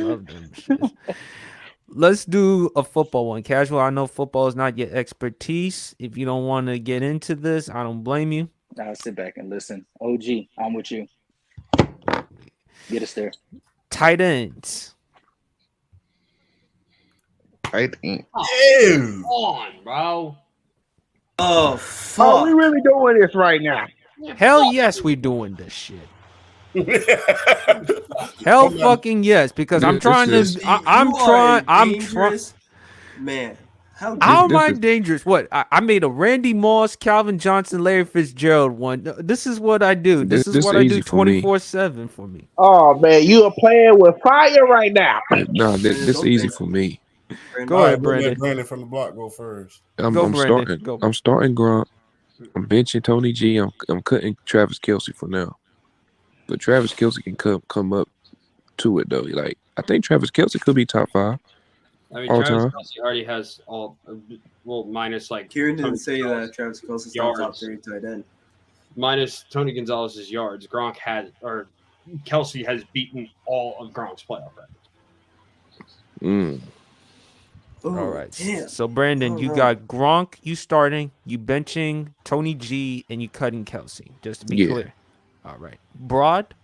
love them shits. Let's do a football one. Casual, I know football is not your expertise. If you don't want to get into this, I don't blame you. I'll sit back and listen. OG, I'm with you. Get us there. Tight ends. I think. Ew. Come on, bro. Oh Oh, we fuck. really doing this right now. Hell yes, we doing this shit. Hell Come on. fucking yes, because I'm This trying is to. You I'm are trying. a I'm trying. dangerous man. How How dare am this I is dangerous? What? I made a Randy Moss, Calvin Johnson, Larry Fitzgerald one. This is what I do. This is this what I do easy for me. 24/7 for me. Oh man, you are playing with fire right now. No, man? this Okay, easy for me. Go Brandon. All right, ahead, we'll let Brandon. Brandon from the block go first. Go, I'm Brandon. starting. Go. I'm starting Gronk. I'm benching Tony G. I'm cutting Travis Kelce for now. But Travis Kelce can come up to it though. Like I think Travis Kelce could be top 5 I mean, all Travis time. Kelce already has all, well, minus like Kieran didn't Tony say Gonzalez that Travis Kelce's not top yards, 3 tight end. minus Tony Gonzalez's yards. Gronk had, or Kelsey has beaten all of Gronk's playoff records. Mm. All Oh right. damn! So I Brandon, don't you know. got Gronk. You starting. You benching Tony G, and you cutting Kelsey. Just to be Yeah. clear. All right. Broad.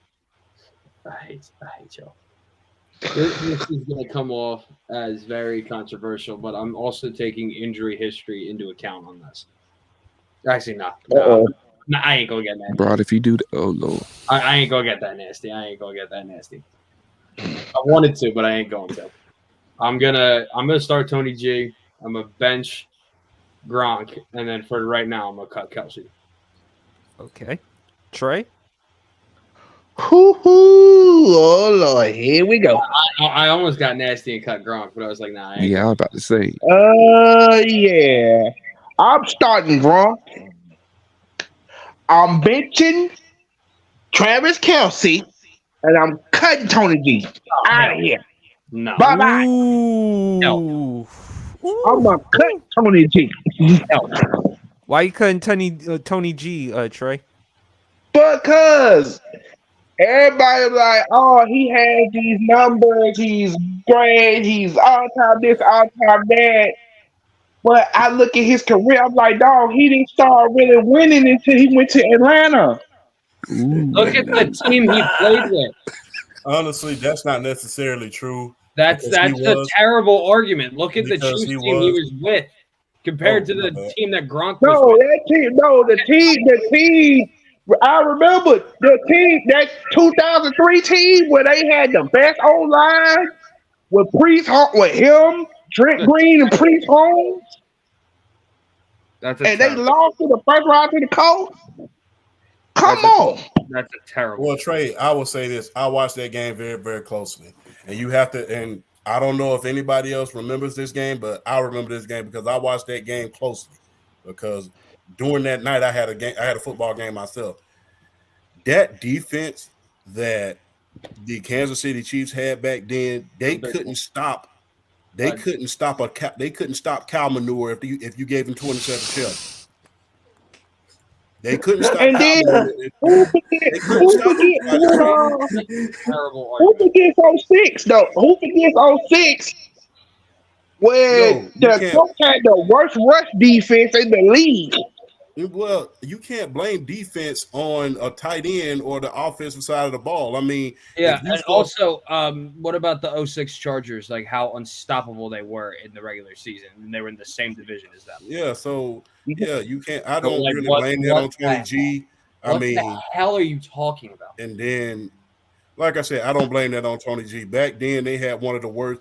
I hate y'all. This is going to come off as very controversial, but I'm also taking injury history into account on this. Actually, no, Uh-oh. I ain't gonna get that Broad, nasty. if you do that, oh Lord. I ain't gonna get that nasty. I ain't gonna get that nasty. I wanted to, but I ain't going to. I'm gonna start Tony G. I'm gonna bench Gronk, and then for right now, I'm gonna cut Kelsey. Okay. Trey. Hoo-hoo. Oh Lord, here we go. I almost got nasty and cut Gronk, but I was like, nah, I ain't Yeah, I going. was about to say. Yeah. I'm starting Gronk. I'm benching Travis Kelsey, and I'm cutting Tony G Oh, out of hell here. no. Bye bye. Ooh. I'm Ooh. gonna cut Tony G out Why you cutting Tony G, Trey? because everybody like, oh, he has these numbers. He's great. He's all time this, all time that. But I look at his career. I'm like, dog, he didn't start really winning until he went to Atlanta. Look at the Ooh. team he played with. Honestly, that's not necessarily true That's because he that's a was terrible argument. Look at the because he Chiefs team he was. was with compared Oh, to my the bad. team that Gronk was No, with. that team. No, the team. I remember the team, that 2003 team where they had the best O line with with him, Trent Green, and Priest Holmes, That's a and they terrible. lost in the first round to the Colts. Come That's a on. that's a terrible. Well, Trey, I will say this: I watched that game very, very closely, and you have to. And I don't know if anybody else remembers this game, but I remember this game because I watched that game closely. Because during that night, I had a football game myself. That defense that the Kansas City Chiefs had back then, they couldn't stop. They But couldn't stop They couldn't stop cow manure if you gave them 27 touches. They couldn't stop And cow then manure. who forget? They couldn't Who stop forget? them. that's a terrible Who argument. forgets '06 though? Who forgets '06 where No, you the can't. Colts had the worst rush defense in the league? Well, you can't blame defense on a tight end or the offensive side of the ball. I mean, Yeah, if you and score, also, what about the '06 Chargers? Like how unstoppable they were in the regular season, and they were in the same division as them. yeah. So yeah, you can't. I So, don't like, really what blame that what on Tony G. I what the mean, hell are you talking about? and then, like I said, I don't blame that on Tony G. Back then, they had one of the worst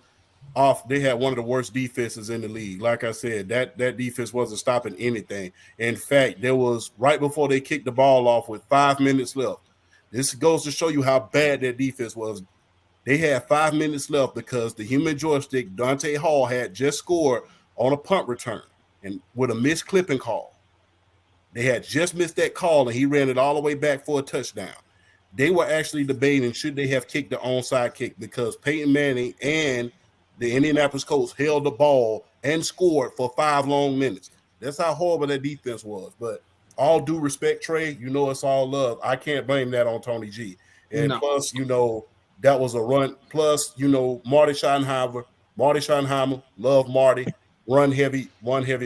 off. They had one of the worst defenses in the league. Like I said, that defense wasn't stopping anything. In fact, there was right before they kicked the ball off with 5 minutes left. This goes to show you how bad that defense was. They had 5 minutes left because the human joystick Dante Hall had just scored on a punt return and with a missed clipping call. They had just missed that call and he ran it all the way back for a touchdown. They were actually debating should they have kicked the onside kick because Peyton Manning and the Indianapolis Colts held the ball and scored for 5 long minutes. That's how horrible that defense was. But all due respect, Trey, it's all love. I can't blame that on Tony G. And No, plus, that was a run. Plus, Marty Schottenheimer, love Marty, run heavy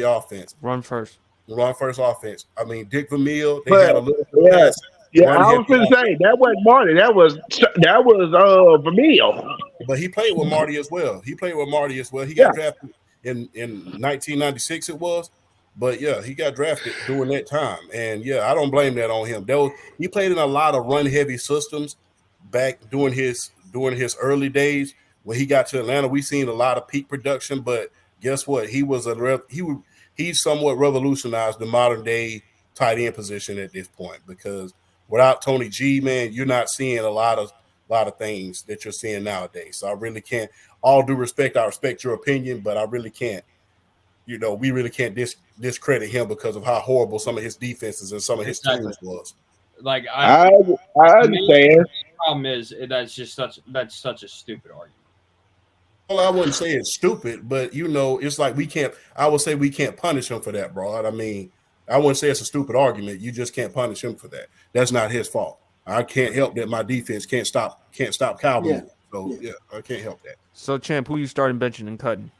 offense. Run first. Run first offense. I mean, Dick Vermeil, they But had a little bit of yeah, pass, yeah, run I heavy was gonna offense. say that wasn't Marty. That was Vermeil. But he played with Marty as well. He Yeah, got drafted in 1996. It was, but yeah, he got drafted during that time, and yeah, I don't blame that on him. He played in a lot of run heavy systems back during his early days. When he got to Atlanta, we seen a lot of peak production, but guess what? He somewhat revolutionized the modern day tight end position at this point because without Tony G, man, you're not seeing a lot of things that you're seeing nowadays. So I really can't. All due respect, I respect your opinion, but I really can't. We really can't discredit him because of how horrible some of his defenses and some of his Exactly. teams was. Like I to me, understand. the problem is that's such a stupid argument. Well, I wouldn't say it's stupid, but it's like we can't. I would say we can't punish him for that, bro. I mean, I wouldn't say it's a stupid argument. You just can't punish him for that. That's not his fault. I can't help that my defense can't stop Calvin. Yeah. So yeah, I can't help that. So, Champ, who you starting benching and cutting?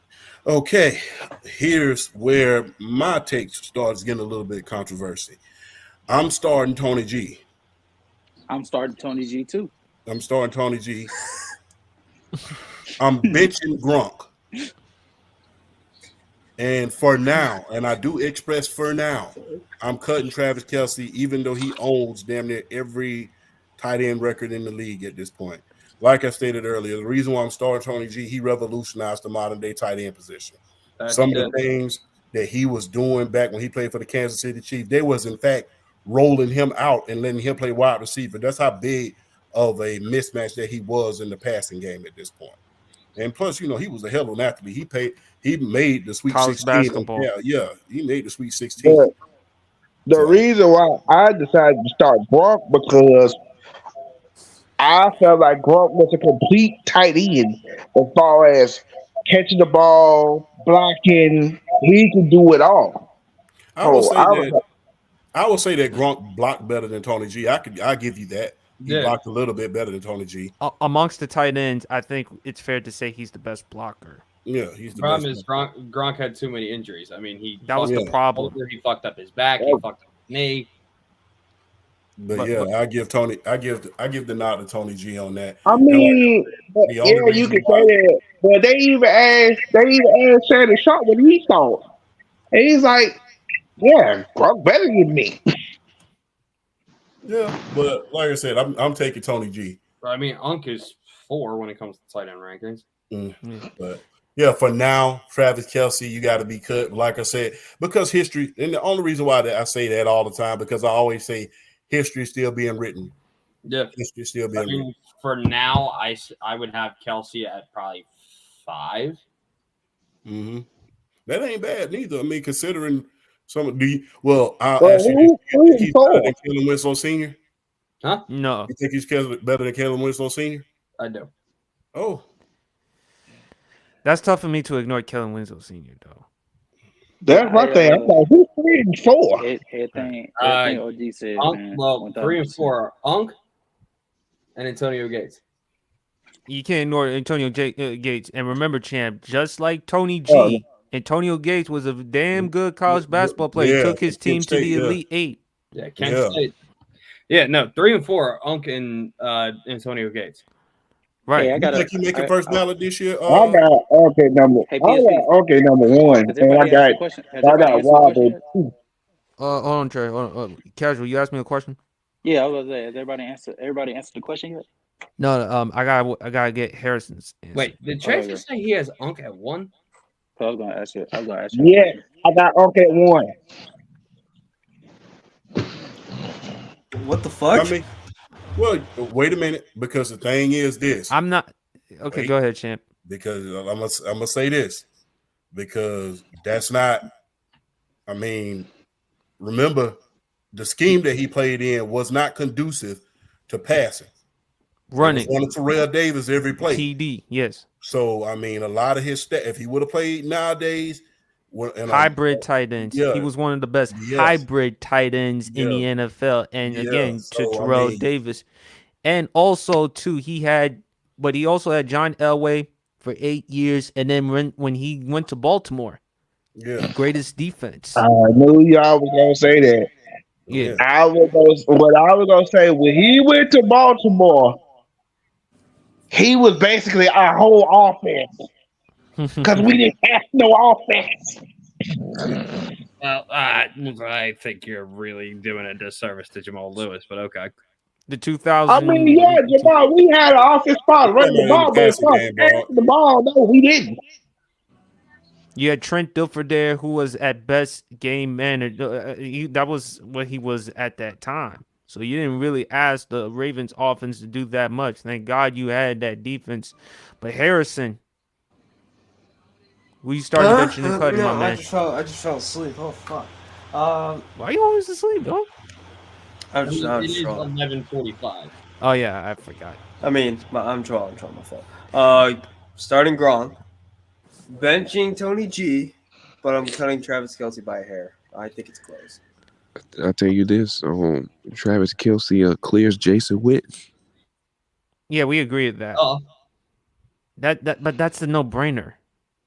Okay, here's where my take starts getting a little bit controversy. I'm starting Tony G. I'm starting Tony G too. I'm starting Tony G. I'm benching Gronk. And for now, and I do express for now, I'm cutting Travis Kelce, even though he owns damn near every tight end record in the league at this point. Like I stated earlier, the reason why I'm starting Tony G, he revolutionized the modern day tight end position. Some of the things that he was doing back when he played for the Kansas City Chiefs, they was in fact rolling him out and letting him play wide receiver. That's how big of a mismatch that he was in the passing game at this point. And plus, he was a hell of an athlete. He made the Sweet College 16. basketball. Yeah, he made the Sweet 16. But the reason why I decided to start Gronk because I felt like Gronk was a complete tight end as far as catching the ball, blocking. He could do it all. I will So say I was that like, Gronk blocked better than Tony G. I give you that. He Yeah. blocked a little bit better than Tony G. Amongst the tight ends, I think it's fair to say he's the best blocker. Yeah, he's the problem best. is Gronk had too many injuries. I mean, That was the Yeah. problem. He fucked up his back. He fucked up his knee. But yeah, I give the nod to Tony G on that. I mean, but The only yeah, you reason can why- say that. But they even asked Shannon Sharp what he thought, and he's like, "Yeah, Gronk better than me." Yeah, but like I said, I'm taking Tony G. I mean, Unk is 4 when it comes to tight end rankings. But yeah, for now, Travis Kelce, you got to be cut. Like I said, because history, and the only reason why I say that all the time, because I always say history is still being written. Yeah. History is still I being written. mean, for now, I would have Kelce at probably 5. Mm-hmm. That ain't bad neither. I mean, considering some of the I'll Well, ask you this: you think he's better who than Kellen Winslow Sr.? No, You think he's better than Kellen Winslow Sr.? I do. Oh, that's tough for me to ignore Kellen Winslow Sr. though. That's my thing. I'm like, who's 3 and 4? Everything OG said, Unk, man. well, 3 and 1000%. 4 are Unk and Antonio Gates. You can't ignore Antonio Gates. And remember, Champ, just like Tony G, Antonio Gates was a damn good college basketball player. Yeah, He took his Kent team to State, the yeah. Elite Eight. Yeah, Kent State. Yeah, no, 3 and 4 are Unk and Antonio Gates. Right. Hey, I You got think he making first ballot this year? I got okay number. Hey, I got PSP. okay number 1, Has and I everybody got answered the question? Has I everybody got answered the question Wilder yet? too. Hold on, Trey. Hold on. Casual, you asked me a question? Yeah, I was gonna say, has everybody answered the question yet? No, I gotta get Harrison's answer. Wait, did Trey just say he has Unk at 1? I was gonna ask you. Yeah, I got okay 1. What the fuck? I mean, well, wait a minute, because the thing is this. I'm not. Okay, go ahead, Champ. Because I'm gonna say this, because that's not. I mean, remember, the scheme that he played in was not conducive to passing. Running. It was one of Terrell Davis every play. TD, yes. So I mean, a lot of his if he would have played nowadays, hybrid tight ends. Yeah. He was one of the best Yes. hybrid tight ends in the NFL. And Yeah, again, so, to Terrell I mean- Davis. And also, too, he had but he also had John Elway for 8 years, and then when he went to Baltimore, Yeah, greatest defense. I knew y'all was gonna say that. Yeah. yeah. What I was gonna say when he went to Baltimore, he was basically our whole offense because we didn't have no offense. Well, I think you're really doing a disservice to Jamal Lewis, but okay. The I mean, yeah, 2000. Jamal, we had an offense spot running the Put him in the ball, but as passing far as game, dog. passing the ball, no, we didn't. You had Trent Dilfer there, who was at best game manager. That was what he was at that time. So you didn't really ask the Ravens offense to do that much. Thank God you had that defense. But Harrison, who you starting benching and cutting, my No, man? I just fell asleep. Oh fuck. Um, Why you always asleep, dog? I'm just, I'm It just is trolling. 11:45. Oh yeah, I forgot. I mean, I'm trolling. My fault. Starting Gronk, benching Tony G, but I'm cutting Travis Kelce by a hair. I think it's close. I tell you this, Travis Kelce clears Jason Witten. Yeah, we agree with that. Oh, But that's a no-brainer.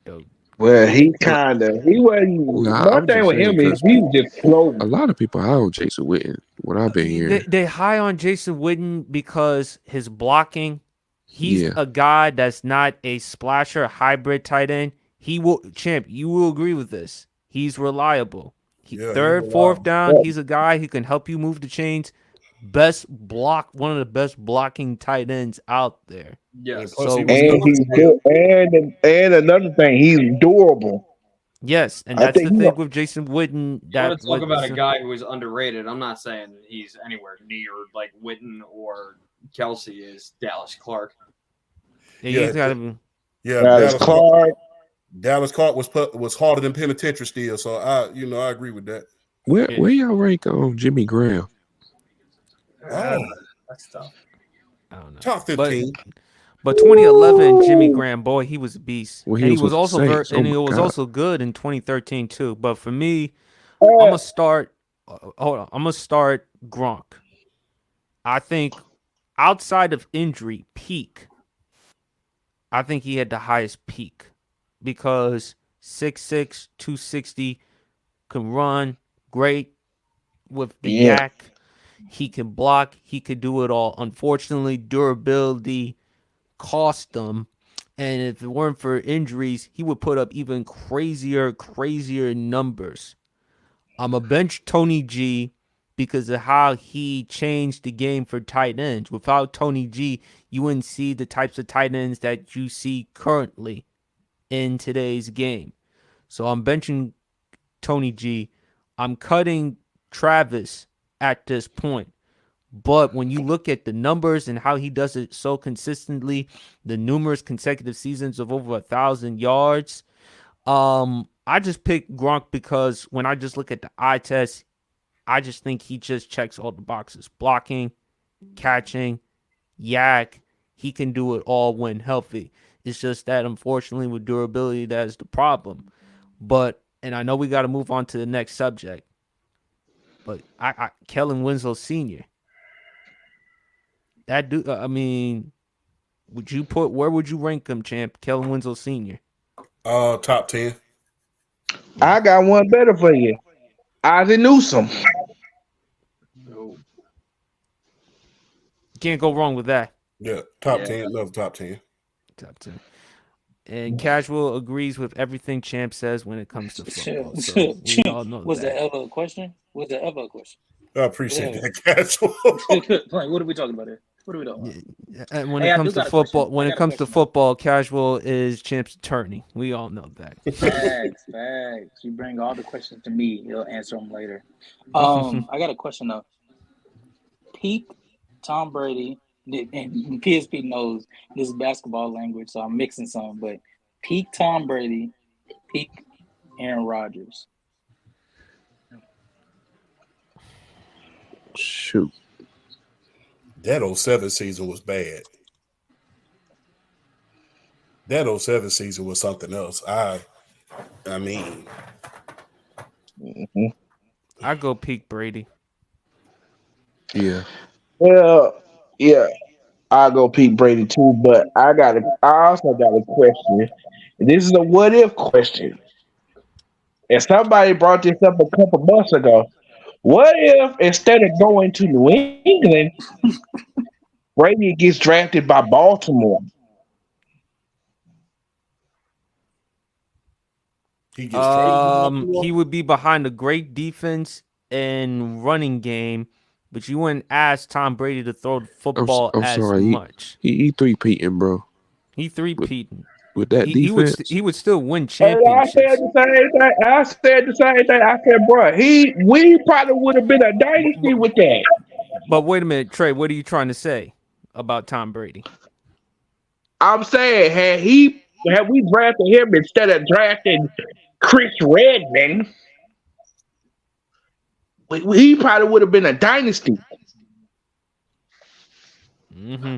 Yo, Well, he Well, wasn't. well, One I'm thing just with saying him is because he was just a floating. lot of people high on Jason Witten. What I've been hearing, they high on Jason Witten because his blocking. He's yeah, a guy that's not a splasher hybrid tight end. He will champ. You will agree with this. He's reliable. Yeah, he's Third, fourth reliable. down, he's a guy who can help you move the chains. Best block, one of the best blocking tight ends out there. And yes. plus, he So was when And you tough as hell. and another thing, he's durable. yes, and I that's the think he, thing with Jason Witten. You That want to talk about was a guy who is underrated? I'm not saying that he's anywhere near like Witten or Kelsey is Dallas Clark. he's Yeah, got to. yeah. Dallas Clark. Dallas Clark was harder than penitentiary still. So I agree with that. where y'all rank on Jimmy Graham? Oh, That's tough. I don't know, top but 15. But 2011, Jimmy Graham, boy, he was a beast, When he and he was was with the also Saints, oh and my he was god, also good in 2013 too. But for me, I'm Uh, gonna start. Hold on, I'm gonna start Gronk. I think outside of injury, peak. I think he had the highest peak because 6'6", 260, can run great with the yeah, yak. He can block. He could do it all. Unfortunately, durability cost them. And if it weren't for injuries, he would put up even crazier numbers. I'm a bench Tony G because of how he changed the game for tight ends. Without Tony G, you wouldn't see the types of tight ends that you see currently in today's game. So I'm benching Tony G. I'm cutting Travis at this point. But when you look at the numbers and how he does it so consistently, the numerous consecutive seasons of over 1,000 yards, I just picked Gronk because when I just look at the eye test, I just think he just checks all the boxes: blocking, catching, yak. He can do it all when healthy. It's just that unfortunately with durability, that is the problem. But and I know we got to move on to the next subject. But Kellen Winslow Sr. That dude, I mean, where would you rank him, champ? Kellen Winslow Sr. Top 10. I got one better for you. Ozzie Newsome. Oh, Can't go wrong with that. Yeah, top yeah. 10. Love top 10. Top 10. And Casual agrees with everything Champ says when it comes to football. So Chill, we chill. all know Was there that. ever a question? Was there ever a question? I appreciate Yeah. that, casual. Like, what are we talking about here? What are we talking about? And when Hey, it I do comes to got a question. football, when I it got a comes to question, though. football, Casual is Champ's attorney. We all know that. Facts. You bring all the questions to me. He'll answer them later. I got a question though. Peak Tom Brady, and PSP knows this is basketball language, so I'm mixing some. But peak Tom Brady, peak Aaron Rodgers. shoot, That '07 season was bad. That '07 season was something else. I mean, Mhm. I go peak Brady. yeah, Well, yeah. I'll go Pete Brady too, but I also got a question. This is a what if question. And somebody brought this up a couple months ago. What if instead of going to New England, Brady gets drafted by Baltimore? He gets traded to Baltimore. He would be behind a great defense and running game, but you wouldn't ask Tom Brady to throw the football I'm as sorry. much. He three-peating, bro. He With three-peating. with that defense. He would still win And I said championships. the same thing. I said the same thing. I said, bro, we probably would have been a But, dynasty but, with that. but wait a minute, Trey. What are you trying to say about Tom Brady? I'm saying, had we drafted him instead of drafting Chris Redman, he probably would have been a dynasty. Mm-hmm.